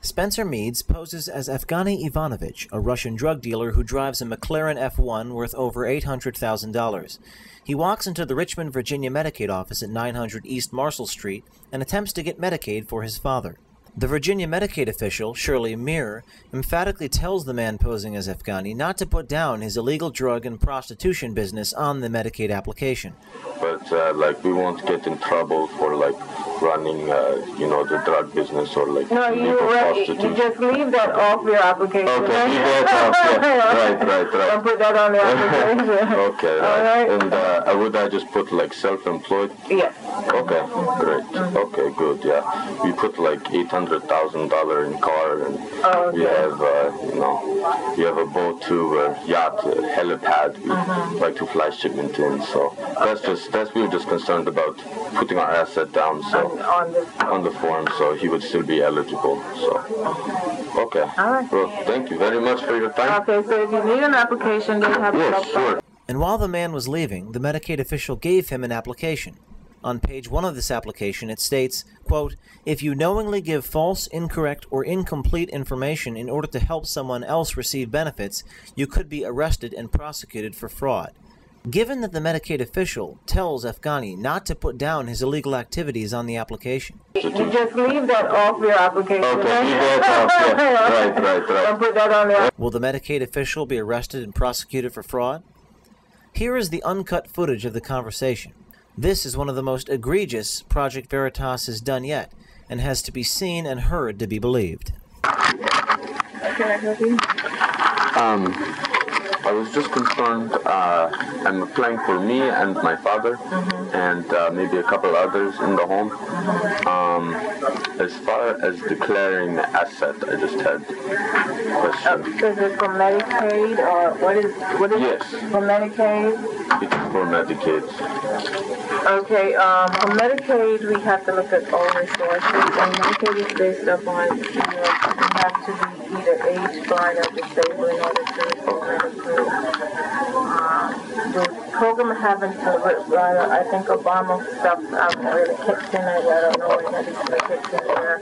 Spencer Meads poses as Evgeny Ivanovich, a Russian drug dealer who drives a McLaren F1 worth over $800,000. He walks into the Richmond, Virginia Medicaid office at 900 East Marshall Street and attempts to get Medicaid for his father. The Virginia Medicaid official, Shirley Muir, emphatically tells the man posing as Evgeny not to put down his illegal drug and prostitution business on the Medicaid application. But, we won't get in trouble for, running, the drug business or, illegal prostitution. You just leave that off your application. Okay, leave that off, yeah. Right. Don't put that on the application. Okay, right. And would I just put, self-employed? Yes. Okay, great. Mm-hmm. Okay, good, yeah. We put, $800,000 in car, and we have, we have a boat to yacht, helipad, we like to fly shipment in, so we were just concerned about putting our asset down, so on the form, so he would still be eligible, so. Okay. All right. Well, thank you very much for your time. Okay, so if you need an application, they have sure. And while the man was leaving, the Medicaid official gave him an application. On page 1 of this application, it states, quote, "If you knowingly give false, incorrect, or incomplete information in order to help someone else receive benefits, you could be arrested and prosecuted for fraud." Given that the Medicaid official tells Evgeny not to put down his illegal activities on the application. You just leave that off your application. Okay, leave that off, yeah. Right. Don't put that on the Will the Medicaid official be arrested and prosecuted for fraud? Here is the uncut footage of the conversation. This is one of the most egregious Project Veritas has done yet, and has to be seen and heard to be believed. Can I help you? I was just concerned, I'm applying for me and my father, and maybe a couple others in the home. As far as declaring asset, I just had a question. Is it for Medicaid, or what is yes. it for Medicaid? It's for Medicaid. Okay, for Medicaid, we have to look at all resources, and Medicaid is based upon, you have to be either age, blind, or disabled in order to receive Medicaid. The program haven't, I think Obama stuff really kicked in it. I don't know when that is kicked in there.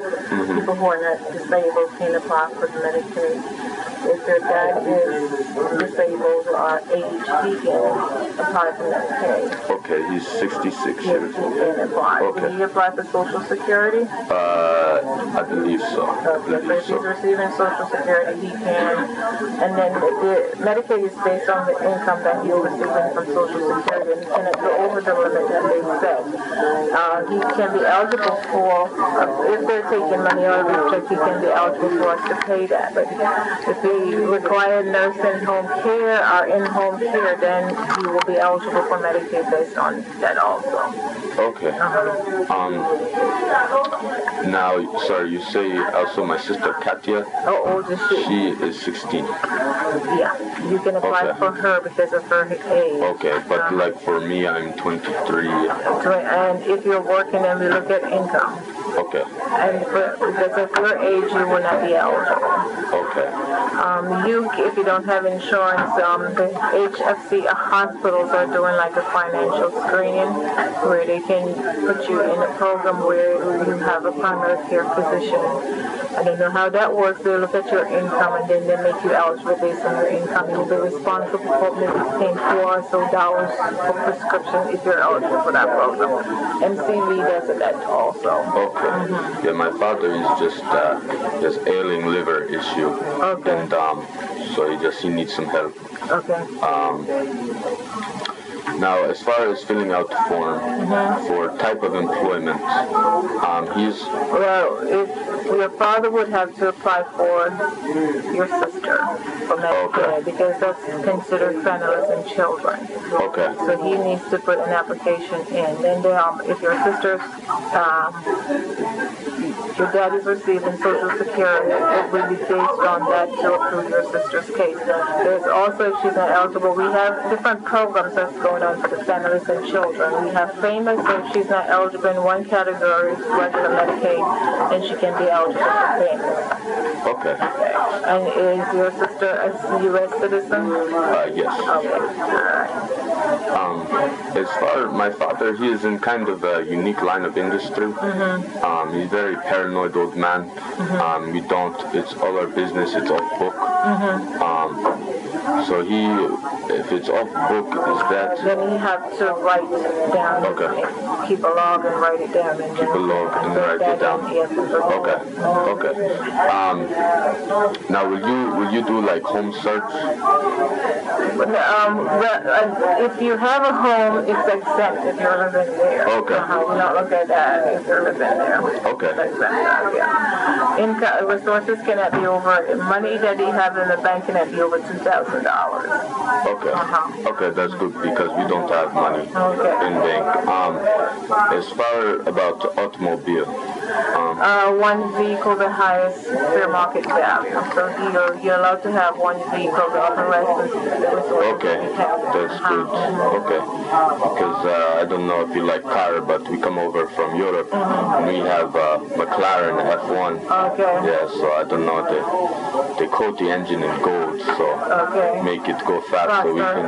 People who are not disabled can apply for Medicaid. If your dad is disabled or age, he can apply for Medicaid. Okay, he's 66 Yes, years he old. can apply. Okay. Did he apply for Social Security? I believe so. Okay, so if he's receiving Social Security, he can. And then the Medicaid is based on the income that he's receiving from Social Security, and he cannot go over the limit that they set. He can be eligible for, if they're taking money out of his check, he can be eligible for us to pay that. But if he requires nursing home care or in-home care, then he will be eligible for Medicaid based on that also. Okay. Now, sorry, you say also my sister Katya? How old is she? She is 16. Yeah, you can apply for her because of her age. Okay, but for me, I'm 23. And if you're working, then we look at income. Okay. And because of your age, you will not be eligible. Okay. If you don't have insurance, the HFC hospitals are doing like a financial screening where they can put you in a program where you have a primary care physician. I don't know how that works. They look at your income and then they make you eligible based on your income. You'll be responsible for maybe paying $4 or so for prescription if you're eligible for that program. MCV does that also. Okay. Yeah, my father is just ailing liver issue. Okay. And so he needs some help. Okay. Now, as far as filling out the form for type of employment, if your father would have to apply for your sister for Medicaid because that's considered penniless and children. Okay. So he needs to put an application in. Then if your sister's your dad is receiving Social Security, it will be based on that to approve your sister's case. There's also, if she's not eligible, we have different programs that's going on for the families and children. We have famous, if she's not eligible in one category, regular Medicaid, then she can be eligible for famous. Okay. And is your sister a U.S. citizen? Yes. Okay. All right. As far my father, he is in kind of a unique line of industry. He's very paranoid old man. We don't. It's all our business. It's off book. So if it's off book, is that? Then you have to write down. Okay. Keep a log and write it down. And keep a log and write it down. Okay. Okay. Now, will you do like home search? If you have a home, it's exempt if you're living there. Okay. We don't look at that if you're living there. Okay. Yeah. Income resources cannot be over. Money that you have in the bank cannot be over $2,000. Okay. Okay, that's good because we don't have money in bank. As far about the automobile. One vehicle, the highest fair market value. So you're allowed to have one vehicle. The other rest is okay, that's good. Okay, because I don't know if you like car, but we come over from Europe and we have McLaren F1. Okay. Yeah, so I don't know, they coat the engine in gold, so make it go fast so we can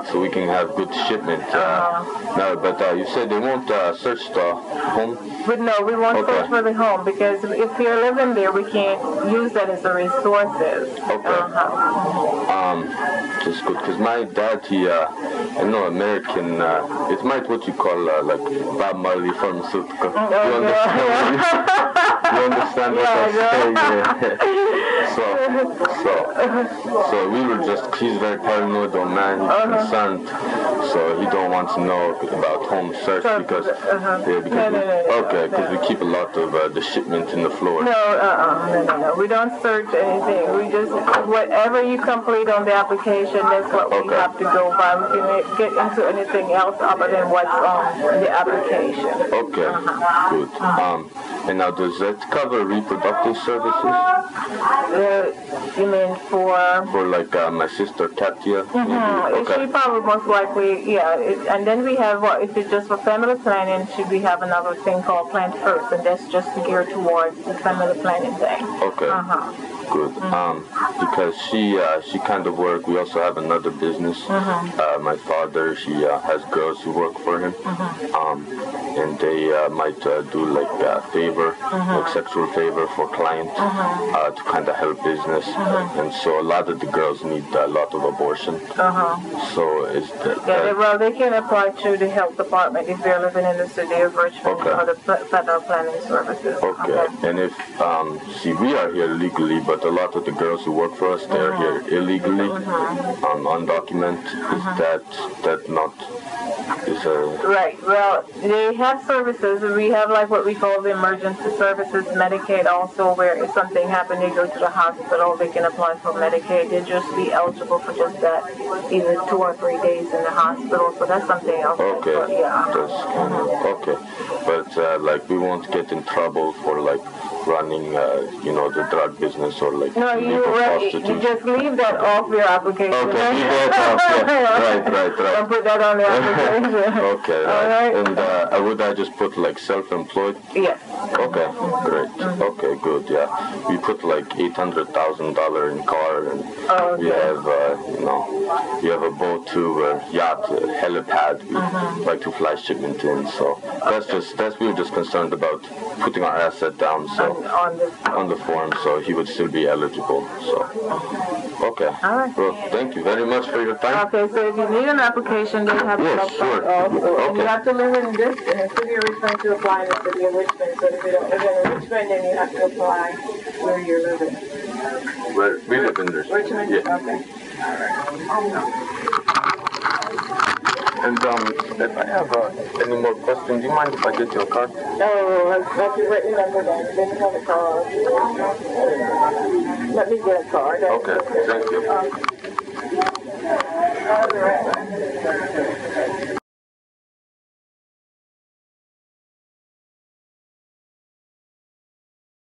so we can have good shipment. No, but you said they won't search the home. But no, we won't search for the home because if you're living there, we can't use that as a resources. Okay. Just good because my dad, I know American. It might what you call like Bob Marley pharmaceutical. You understand? You understand what I say? So we were just. He's very paranoid, old man. He's concerned, so he don't want to know about home search because because we keep a lot of the shipment in the floor. No. We don't search anything. We just whatever you complete on the application, that's what we have to go by. We can get into anything else other than what's on the application. Okay, good. And now, does that cover reproductive services? You mean for like my sister Katia? She probably most likely, and then we have, if it's just for family planning, we have another thing called Plan First, and that's just geared towards the family planning thing. Okay. Good. Because she kind of work. We also have another business. My father, she has girls who work for him, and they might do like favor, like sexual favor for clients to kind of help business. And so a lot of the girls need a lot of abortion. So is that? Well, they can apply to the health department if they're living in the city of Richmond for the federal planning services. Okay. And if we are here legally, but a lot of the girls who work for us, they're here illegally, undocumented. Is that not? Right. Well, they have services. We have like what we call the emergency services, Medicaid also, where if something happened, they go to the hospital, they can apply for Medicaid. They'll just be eligible for just that, either 2 or 3 days in the hospital. So that's something else. Okay. That's kind of, okay. But like we won't get in trouble for like running, the drug business or like prostitution. You just leave that off your application. Okay, leave that off. Yeah. Right. Don't put that on the application. Okay, right. And would I just put like self-employed? Yes. Okay, great. Okay, good. Yeah, we put like $800,000 in car, and we have, we have a boat too, yacht, helipad. We like to fly shipment in. So we were just concerned about putting our asset down. So on the form, so he would still be eligible. So okay. All right. Well, thank you very much for your time. Okay, so if you need an application, they have to sure. You have to live in the city of Richmond to apply in the city of Richmond. So if you don't live in Richmond, then you have to apply where you're living. Where we live in Richmond? Yeah. Okay. All right. And if I have any more questions, do you mind if I get your card? Let me write your number down. Then you have a card. Let me get a card. Okay, thank you. All right.